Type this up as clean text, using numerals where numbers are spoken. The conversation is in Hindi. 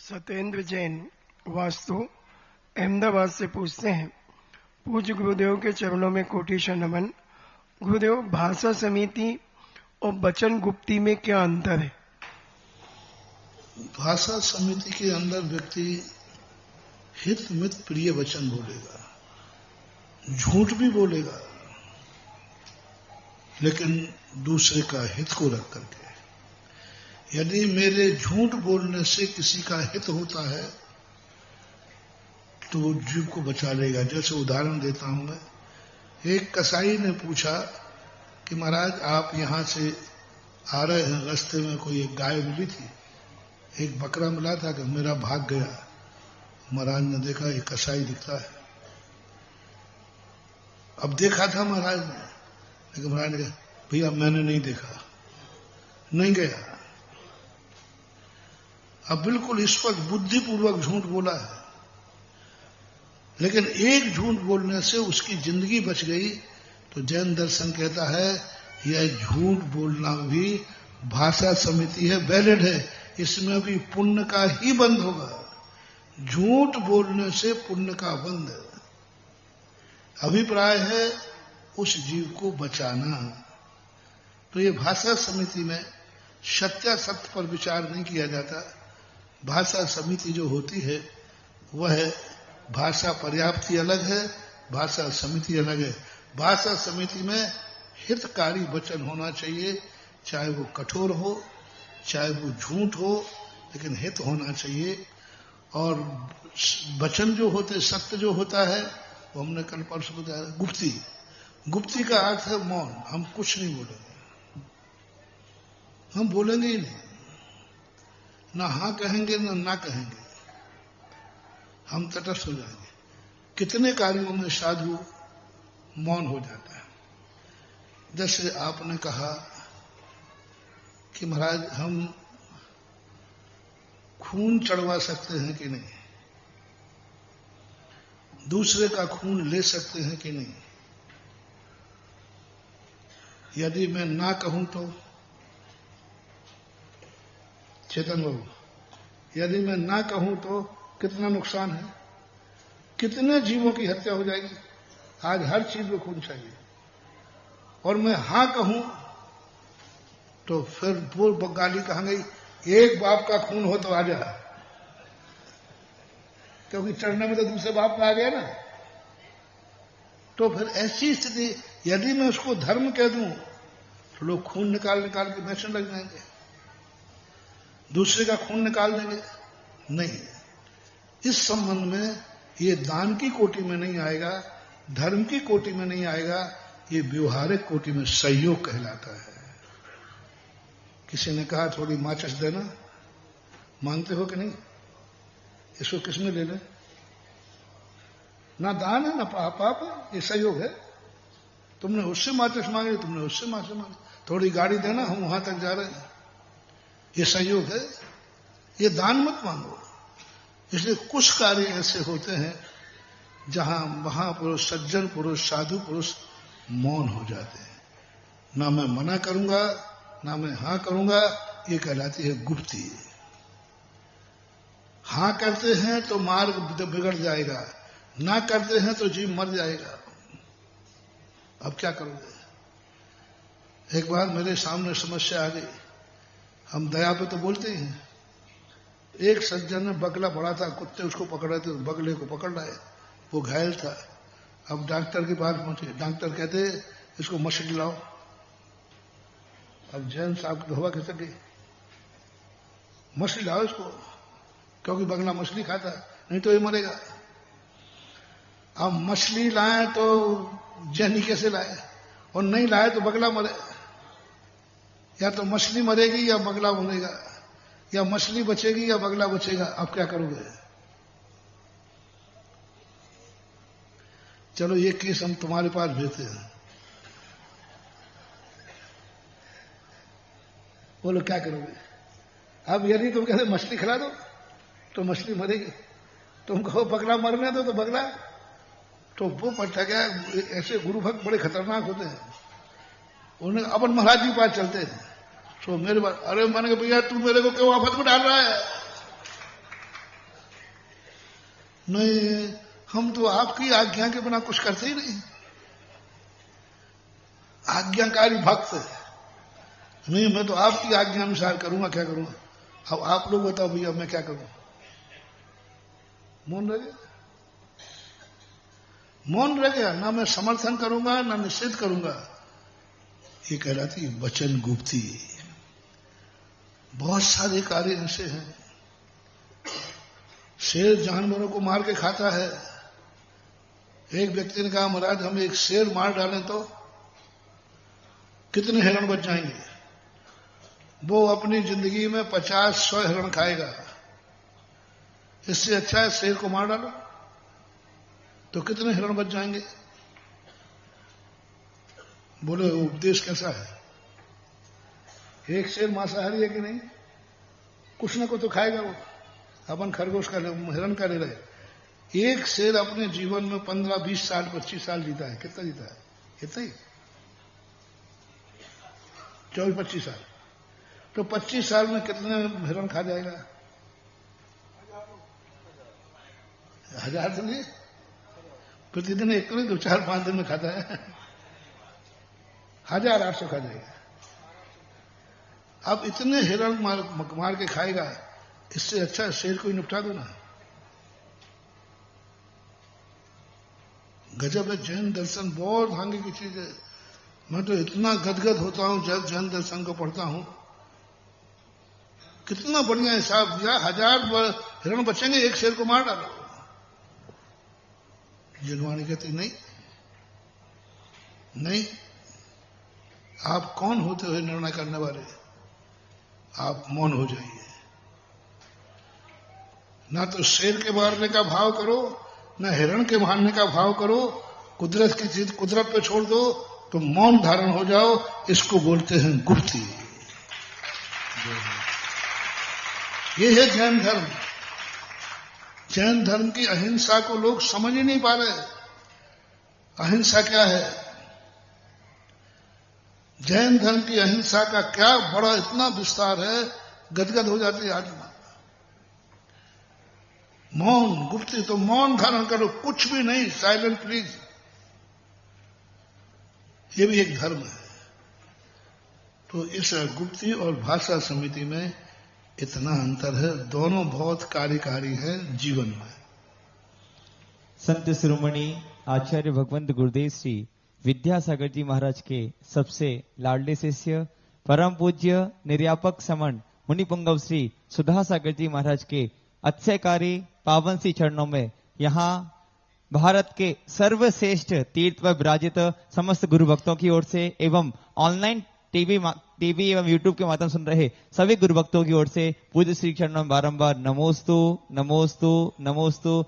सत्येंद्र जैन वास्तु अहमदाबाद से पूछते हैं, पूज्य गुरुदेव के चरणों में कोटिशा नमन। गुरुदेव, भाषा समिति और वचन गुप्ती में क्या अंतर है? भाषा समिति के अंदर व्यक्ति हित मित प्रिय वचन बोलेगा, झूठ भी बोलेगा, लेकिन दूसरे का हित को रख करके। यदि मेरे झूठ बोलने से किसी का हित होता है तो वो जीव को बचा लेगा। जैसे उदाहरण देता हूं मैं, एक कसाई ने पूछा कि महाराज आप यहां से आ रहे हैं, रास्ते में कोई एक गाय मिली थी, एक बकरा मिला था कि मेरा भाग गया। महाराज ने देखा एक कसाई दिखता है। अब देखा था महाराज ने, लेकिन महाराज ने कहा भैया मैंने नहीं देखा, नहीं गया। अब बिल्कुल इस वक्त बुद्धिपूर्वक झूठ बोला है, लेकिन एक झूठ बोलने से उसकी जिंदगी बच गई। तो जैन दर्शन कहता है यह झूठ बोलना भी भाषा समिति है, वैलिड है, इसमें भी पुण्य का ही बंध होगा। झूठ बोलने से पुण्य का बंध। अभिप्राय है उस जीव को बचाना। तो ये भाषा समिति में सत्यासत्य पर विचार नहीं किया जाता। भाषा समिति जो होती है वह भाषा पर्याप्ति अलग है, भाषा समिति अलग है। भाषा समिति में हितकारी वचन होना चाहिए, चाहे वो कठोर हो, चाहे वो झूठ हो, लेकिन हित होना चाहिए। और वचन जो होते, सत्य जो होता है, वो हमने कल परसों बताया, गुप्ती। गुप्ती का अर्थ है मौन। हम कुछ नहीं बोलेंगे, हम बोलेंगे ही नहीं, ना हाँ कहेंगे ना कहेंगे, हम तटस्थ हो जाएंगे। कितने कार्यों में साधु मौन हो जाता है। जैसे आपने कहा कि महाराज हम खून चढ़वा सकते हैं कि नहीं, दूसरे का खून ले सकते हैं कि नहीं। यदि मैं ना कहूं तो, चेतन बाबू, यदि मैं ना कहूं तो कितना नुकसान है, कितने जीवों की हत्या हो जाएगी। आज हर चीज में खून चाहिए, और मैं हां कहूं तो फिर वो गाली कहेंगे एक बाप का खून हो तो आ जा, क्योंकि चढ़ने में तो दूसरे बाप का आ गया ना। तो फिर ऐसी स्थिति, यदि मैं उसको धर्म कह दूं तो लोग खून निकाल निकाल के बेचने लग जाएंगे, दूसरे का खून निकाल देंगे। नहीं, इस संबंध में ये दान की कोटि में नहीं आएगा, धर्म की कोटि में नहीं आएगा, ये व्यवहारिक कोटि में सहयोग कहलाता है। किसी ने कहा थोड़ी माचिस देना, मानते हो कि नहीं? इसको किसमें ले लें? ना दान है ना पाप है, ये सहयोग है। तुमने उससे माचिस मांगी, तुमने उससे माचिस मांगी, थोड़ी गाड़ी देना, हम वहां तक जा रहे हैं, ये सहयोग है। ये दान मत मांगो। इसलिए कुछ कार्य ऐसे होते हैं जहां महापुरुष, सज्जन पुरुष, साधु पुरुष मौन हो जाते हैं। ना मैं मना करूंगा, ना मैं हां करूंगा, ये कहलाती है गुप्ती। हां करते हैं तो मार्ग बिगड़ जाएगा, ना करते हैं तो जीव मर जाएगा। अब क्या करोगे? एक बार मेरे सामने समस्या आ गई। हम दया पे तो बोलते ही हैं। एक सज्जन ने बगला पड़ा था, कुत्ते उसको पकड़ रहे थे, तो बगले को पकड़ रहे, वो घायल था। अब डॉक्टर के पास पहुंचे, डॉक्टर कहते इसको मछली लाओ। अब जैन साहब की हवा कैसे गई, मछली लाओ इसको, क्योंकि बगला मछली खाता, नहीं तो ये मरेगा। अब मछली लाए तो जैनी कैसे लाए, और नहीं लाए तो बगला मरे। या तो मछली मरेगी या बगला मरेगा, या मछली बचेगी या बगला बचेगा। अब क्या करोगे? चलो ये केस हम तुम्हारे पास भेजते हैं, बोलो क्या करोगे? अब यदि तुम कहते मछली खिला दो तो मछली मरेगी, तुम कहो बगला मरने दो तो बगला, तो वो पड़ता क्या। ऐसे गुरु भक्त बड़े खतरनाक होते हैं। उन्हें अपन महाराज जी के पास चलते हैं, तो मेरे पास, अरे मैंने कहा भैया तू मेरे को क्यों आफत में डाल रहा है? नहीं, हम तो आपकी आज्ञा के बिना कुछ करते ही नहीं, आज्ञाकारी भक्त है। नहीं, मैं तो आपकी आज्ञा अनुसार करूंगा, क्या करूंगा। अब आप लोग बताओ भैया मैं क्या करूं। मौन रह गया, मौन रह गया, ना मैं समर्थन करूंगा ना निषेध करूंगा। ये कहलाती वचन गुप्ती। बहुत सारे कार्य ऐसे हैं। शेर जानवरों को मार के खाता है। एक व्यक्ति ने कहा महाराज हम एक शेर मार डालें तो कितने हिरण बच जाएंगे। वो अपनी जिंदगी में 50-100 हिरण खाएगा। इससे अच्छा है शेर को मार डालो तो कितने हिरण बच जाएंगे। बोले उपदेश कैसा है। एक शेर मांसाहारी है कि नहीं, कुछ ना कुछ तो खाएगा वो। अपन खरगोश का हिरण का ले रहे। एक शेर अपने जीवन में 15-20 साल 25 साल जीता है। कितना जीता है, इतना ही 24-25 साल। तो 25 साल में कितने हिरण खा जाएगा। 1000 तो नहीं, प्रतिदिन एक नहीं 2-4-5 दिन में खाता है। 1800 खा जाएगा। अब इतने हिरण मार के खाएगा, इससे अच्छा शेर को ही निपटा दो ना। गजब है जैन दर्शन, बहुत भांगे की चीज है। मैं तो इतना गदगद होता हूं जब जैन दर्शन को पढ़ता हूं। कितना बढ़िया हिसाब दिया। 1000 हिरण बचेंगे, एक शेर को मार डालो। जगवाणी कहती नहीं नहीं, आप कौन होते हुए निर्णय करने वाले। आप मौन हो जाइए। ना तो शेर के मारने का भाव करो, ना हिरण के मारने का भाव करो। कुदरत की चीज कुदरत पे छोड़ दो तो मौन धारण हो जाओ। इसको बोलते हैं गुप्ती। ये है जैन धर्म। जैन धर्म की अहिंसा को लोग समझ ही नहीं पा रहे। अहिंसा क्या है। जैन धर्म की अहिंसा का क्या बड़ा इतना विस्तार है, गदगद हो जाती है आत्मा। मौन गुप्ती, तो मौन धारण करो, कुछ भी नहीं, साइलेंट प्लीज। ये भी एक धर्म है। तो इस गुप्ती और भाषा समिति में इतना अंतर है। दोनों बहुत कार्यकारी है जीवन में। संत शिरोमणि आचार्य भगवंत गुरुदेव श्री विद्यासागर जी महाराज के सबसे लाडले शिष्य परम पूज्य निर्यापक समन मुनि पुंगव श्री सुधा सागर जी महाराज के अक्षयकारी पावन सी चरणों में यहाँ भारत के सर्वश्रेष्ठ तीर्थ पर विराजित समस्त गुरु भक्तों की ओर से एवं ऑनलाइन टीवी एवं यूट्यूब के माध्यम सुन रहे सभी गुरु भक्तों की ओर से पूज्य श्री चरणों में बारंबार नमोस्तु नमोस्तु नमोस्तु